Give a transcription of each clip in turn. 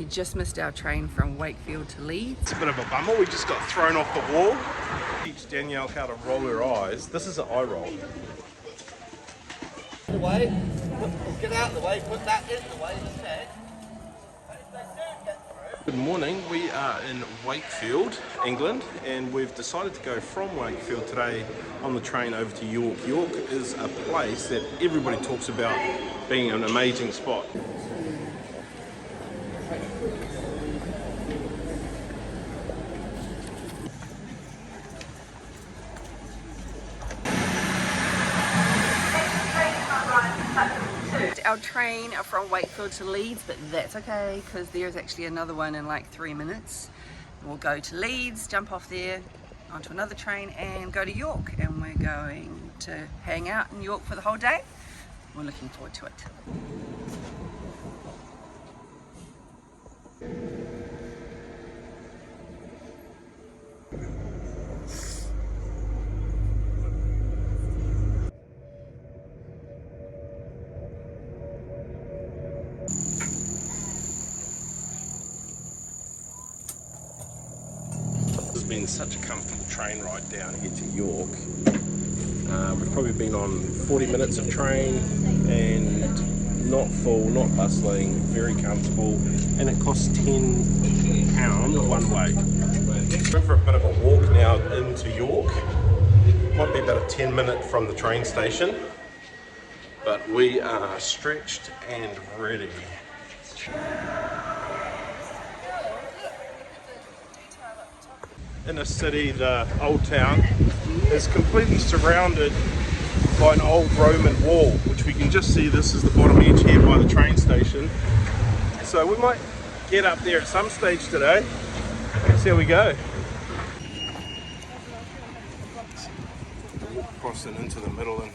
You just missed our train from Wakefield to Leeds. It's a bit of a bummer, we just got thrown off the wall. Teach Danielle how to roll her eyes. This is an eye roll. Get out of the way, put that in the way instead. Good morning, we are in Wakefield, England, and we've decided to go from Wakefield today on the train over to York. York is a place that everybody talks about being an amazing spot. Our train from Wakefield to Leeds, but that's okay because there's actually another one in like 3 minutes. We'll go to Leeds, jump off there onto another train and go to York, and we're going to hang out in York for the whole day. We're looking forward to it. It's been such a comfortable train ride down here to York. We've probably been on 40 minutes of train and not full, not bustling, very comfortable, and it costs £10 one way. We're for a bit of a walk now into York. Might be about a 10-minute from the train station, but we are stretched and ready. In a city, the old town is completely surrounded by an old Roman wall, which we can just see. This is the bottom edge here by the train station. So we might get up there at some stage today. Let's see how we go. Walk across and into the middle. And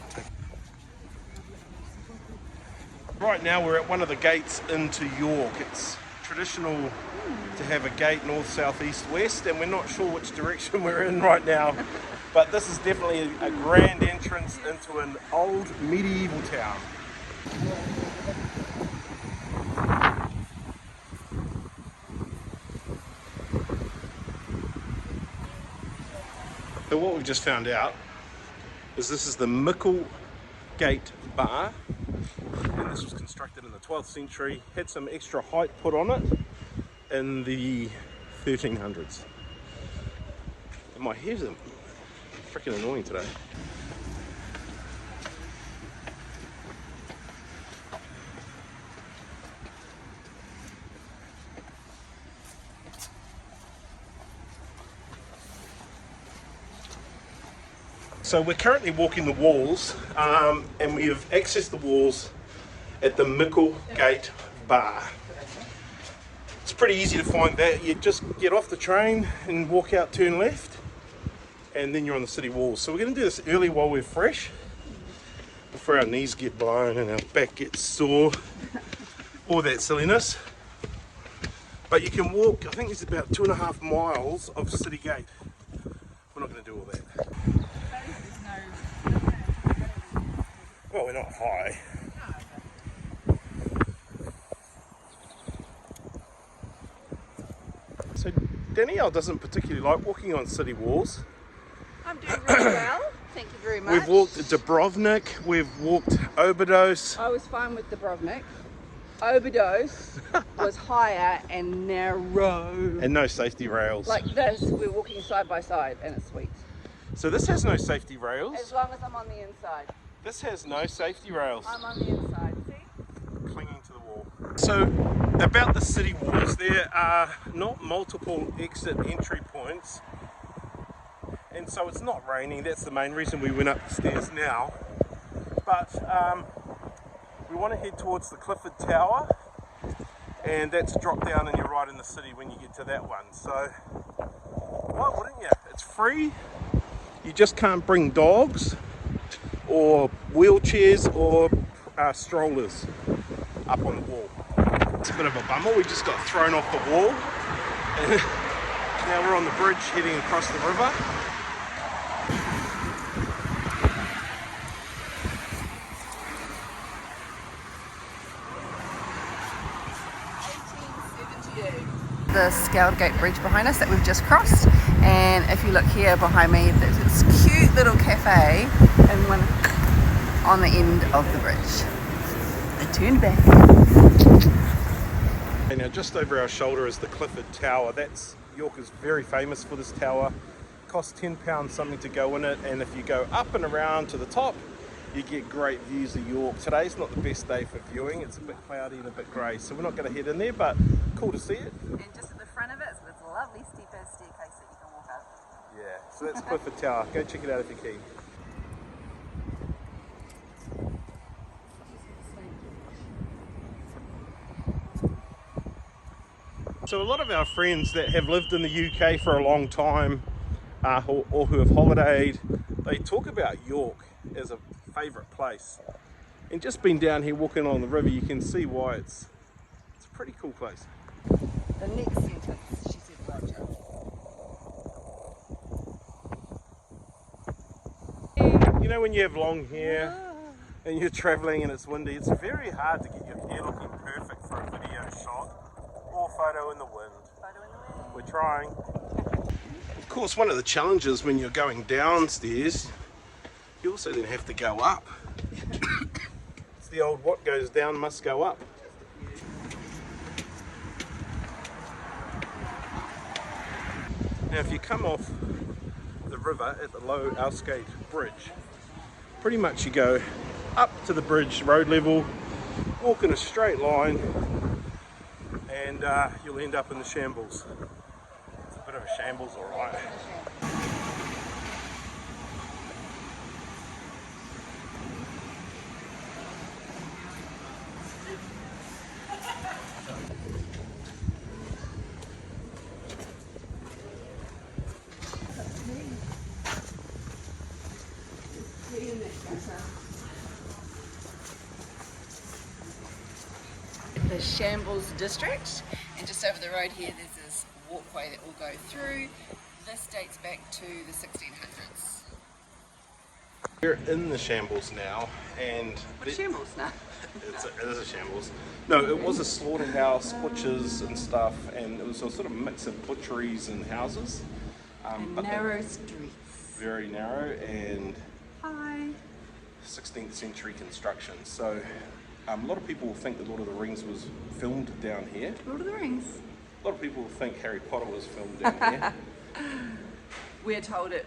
right now we're at one of the gates into York. It's traditional to have a gate north, south, east, west, and we're not sure which direction we're in right now, but this is definitely a grand entrance into an old medieval town. So what we've just found out is this is the Gate Bar, and this was constructed in the 12th century, had some extra height put on it in the 1300s. And my hair's freaking annoying today. So we're currently walking the walls, and we have accessed the walls at the Gate Bar. It's pretty easy to find that. You just get off the train and walk out, turn left, and then you're on the city walls. So we're going to do this early while we're fresh, before our knees get blown and our back gets sore, all that silliness. But you can walk, I think it's about 2.5 miles of City Gate. We're not going to do all that. Well, we're not high. So Danielle doesn't particularly like walking on city walls. I'm doing really well, thank you very much. We've walked Dubrovnik, we've walked Obidos. I was fine with Dubrovnik. Obidos was higher and narrow. And no safety rails. Like this, we're walking side by side and it's sweet. So this has no safety rails. As long as I'm on the inside. This has no safety rails. I'm on the inside, see? Clinging to the wall. So about the city walls, there are not multiple exit entry points, and so it's not raining. That's the main reason we went up the stairs now. But we want to head towards the Clifford Tower, and that's a drop down and you're right in the city when you get to that one. So why wouldn't you? It's free. You just can't bring dogs or wheelchairs or strollers up on the wall. It's a bit of a bummer, we just got thrown off the wall and now we're on the bridge heading across the river. The Scoutgate Bridge behind us that we've just crossed, and if you look here behind me, there's this cute little cafe and one on the end of the bridge. I turned back. Okay, now just over our shoulder is the Clifford Tower. York is very famous for this tower. It costs £10 something to go in it, and if you go up and around to the top, you get great views of York. Today's not the best day for viewing. It's a bit cloudy and a bit grey, so we're not going to head in there, but cool to see it. And just at the front of it is this lovely staircase that you can walk up. Yeah, so that's Clifford Tower. Go check it out if you're keen. So a lot of our friends that have lived in the UK for a long time or who have holidayed, they talk about York as a favourite place. And just been down here walking along the river, you can see why it's a pretty cool place. The next sentence, she said, Roger. You know when you have long hair and you're travelling and it's windy, it's very hard to get your hair looking perfect for a video shot or photo in the wind. We're trying. Of course, one of the challenges when you're going downstairs, you also then have to go up. It's the old what goes down must go up. Now if you come off the river at the Low Alsgate Bridge, pretty much you go up to the bridge road level, walk in a straight line, and you'll end up in the Shambles. It's a bit of a shambles, alright. The Shambles district, and just over the road here there's this walkway that we'll go through. This dates back to the 1600s. We're in the Shambles now, and What Shambles now? it is a shambles. No, it was a slaughterhouse, butchers and stuff, and it was a sort of mix of butcheries and houses. But Narrow streets. very narrow and Hi. 16th century construction. So a lot of people think that Lord of the Rings was filmed down here. Lord of the Rings. A lot of people think Harry Potter was filmed down here. We're told it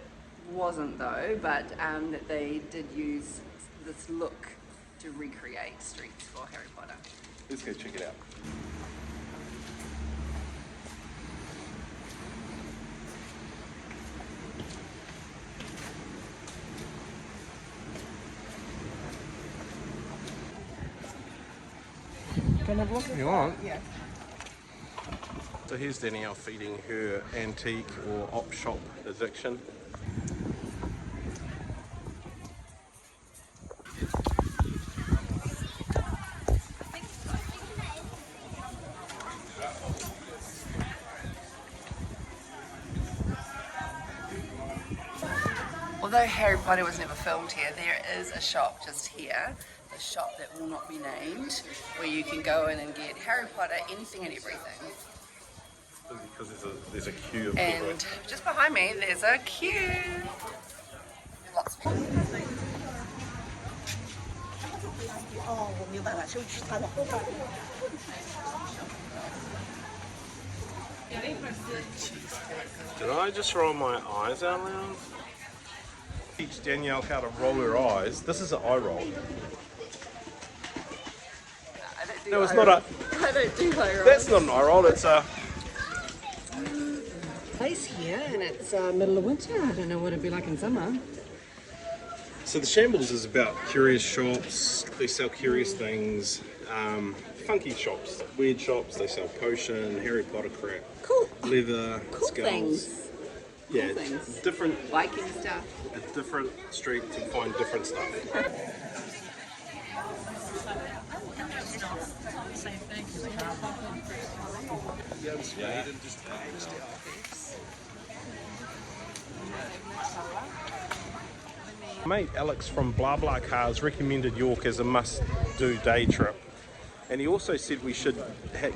wasn't though, but that they did use this look to recreate streets for Harry Potter. Let's go check it out. Can I have a look? If you want. Yeah. So here's Danielle feeding her antique or op shop addiction. Although Harry Potter was never filmed here, there is a shop just here, a shop that will not be named, where you can go in and get Harry Potter, anything and everything. Because there's a queue of people. And just behind me, there's a queue. Lots of people. Did I just roll my eyes out loud? Teach Danielle how to roll her eyes. This is an eye roll. No, it's not a. I don't do eye rolls. That's not an eye roll. It's a. Place here, and it's middle of winter. I don't know what it'd be like in summer. So the Shambles is about curious shops. They sell curious things. Funky shops, weird shops. They sell potion, Harry Potter crap, Cool. leather, Cool skulls. things. Yeah, Cool it's things. different. Viking stuff. A different street to find different stuff. Mate Alex from Blah Blah Cars recommended York as a must-do day trip, And he also said we should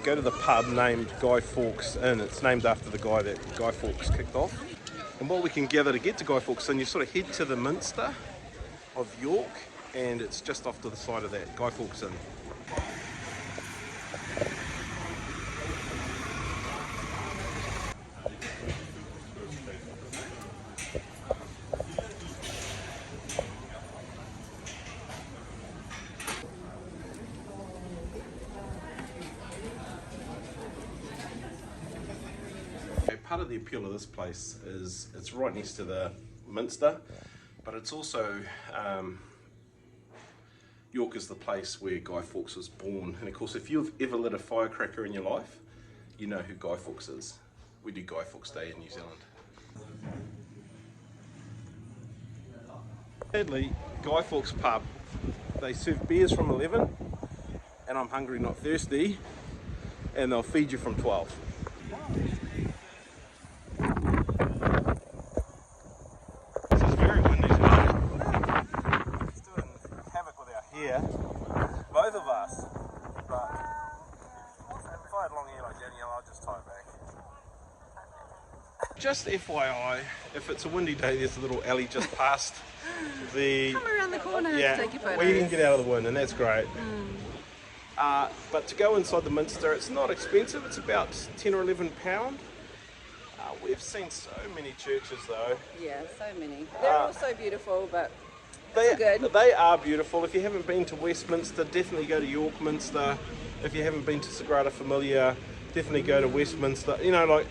go to the pub named Guy Fawkes Inn. It's named after the guy that Guy Fawkes kicked off. And what we can gather to get to Guy Fawkes Inn, you sort of head to the Minster of York, and it's just off to the side of that, Guy Fawkes Inn. Part of the appeal of this place is it's right next to the Minster, but it's also York is the place where Guy Fawkes was born. And of course, if you've ever lit a firecracker in your life, you know who Guy Fawkes is. We do Guy Fawkes Day in New Zealand. Sadly, Guy Fawkes pub, they serve beers from 11, and I'm hungry not thirsty, and they'll feed you from 12. Both of us, but if I had long hair like Danielle, I'll just tie it back. Just FYI, if it's a windy day, there's a little alley just past the... Come around the corner to take your photos. Where you can get out of the wind, and that's great. But to go inside the Minster, it's not expensive, it's about £10 or £11. We've seen so many churches though. Yeah, so many. They're all so beautiful, but They are beautiful. If you haven't been to Westminster, definitely go to York Minster. If you haven't been to Sagrada Familia, definitely go to Westminster. You know, like,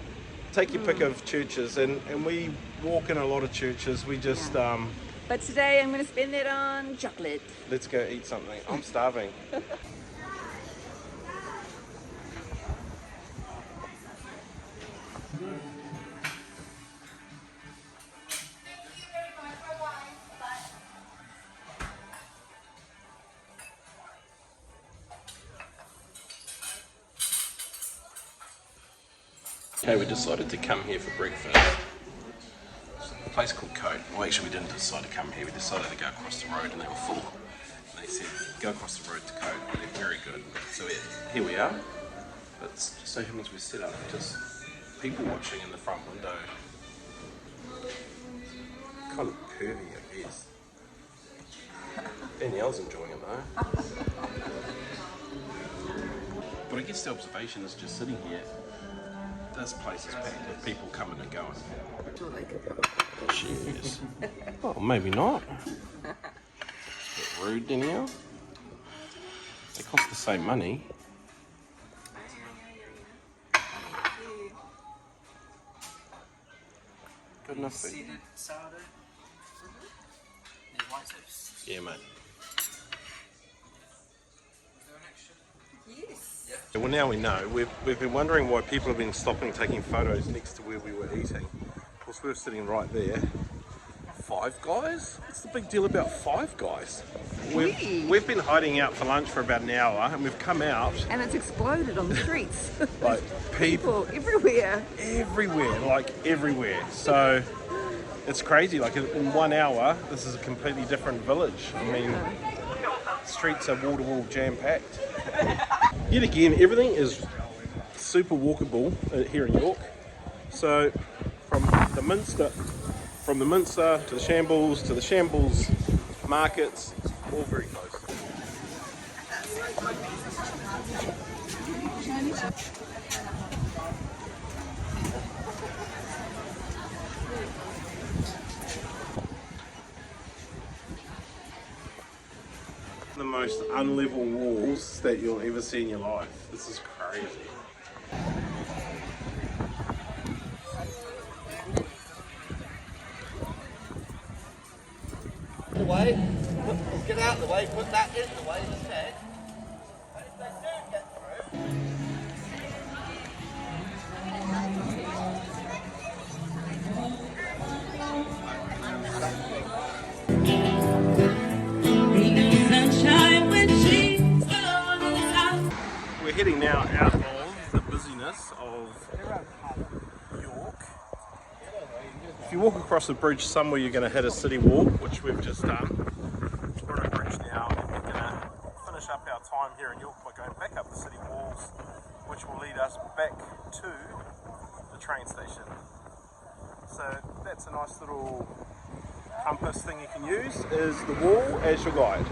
take your pick of churches, and we walk in a lot of churches. We just... But today I'm going to spend it on chocolate. Let's go eat something. I'm starving. Okay, we decided to come here for breakfast. It's a place called Coat. Well, actually, we didn't decide to come here. We decided to go across the road, and they were full. And they said, go across the road to Coat. They're very good. So here we are. But it just so happens we're set up just people watching in the front window. Kind of pervy, I guess. Danielle's enjoying it though. But I guess the observation is just sitting here. This place is packed with people coming and going. Jeez. Well, maybe not. It's a bit rude, Danielle. They cost the same money. Good enough for you. Yeah, mate. Well, now we know. We've been wondering why people have been stopping taking photos next to where we were eating. Of course, we were sitting right there. Five Guys? What's the big deal about Five Guys? We've been hiding out for lunch for about an hour, and we've come out. And it's exploded on the streets. Like, people everywhere. Everywhere, like everywhere. So it's crazy. Like in 1 hour, this is a completely different village. I mean, streets are wall-to-wall jam-packed. Yet again, everything is super walkable here in York. So from the Minster to the Shambles markets, all very close. The most unlevel walls that you'll ever see in your life. This is crazy. Get out of the way, put that in the way instead. And if they do get through, we're heading now out of the busyness of York. If you walk across the bridge somewhere, you're going to hit a city walk, which we've just done. We're on a bridge now, and we're going to finish finish up our time here in York by going back up the city walls, which will lead us back to the train station. So that's a nice little compass thing you can use, is the wall as your guide.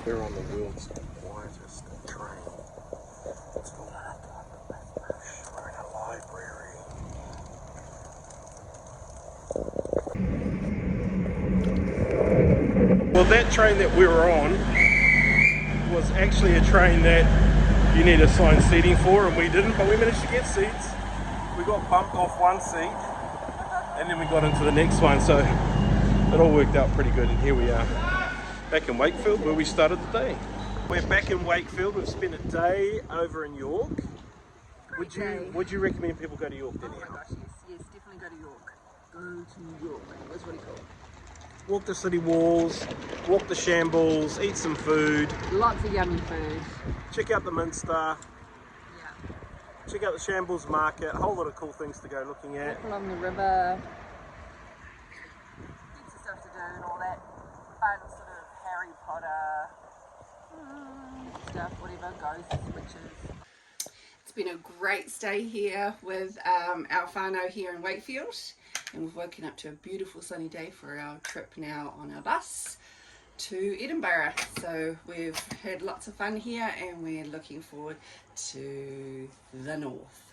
We're on the world's quietest train. It's called We're in a library. Well, that train that we were on was actually a train that you need assigned seating for, and we didn't, but we managed to get seats. We got bumped off one seat, and then we got into the next one, so it all worked out pretty good, and here we are. Back in Wakefield, where we started the day. We're back in Wakefield. We've spent a day over in York. Would you recommend people go to York then? Oh my gosh, yes, definitely go to York. Go to York. It was really cool. Walk the city walls, walk the Shambles, eat some food. Lots of yummy food. Check out the Minster. Yeah. Check out the Shambles market. A whole lot of cool things to go looking at. Walk along the river. Heaps of stuff to do and all that fun sort of Harry Potter stuff, whatever, ghosts, witches. It's been a great stay here with our whānau here in Wakefield, and we've woken up to a beautiful sunny day for our trip now on our bus to Edinburgh. So we've had lots of fun here and we're looking forward to the north.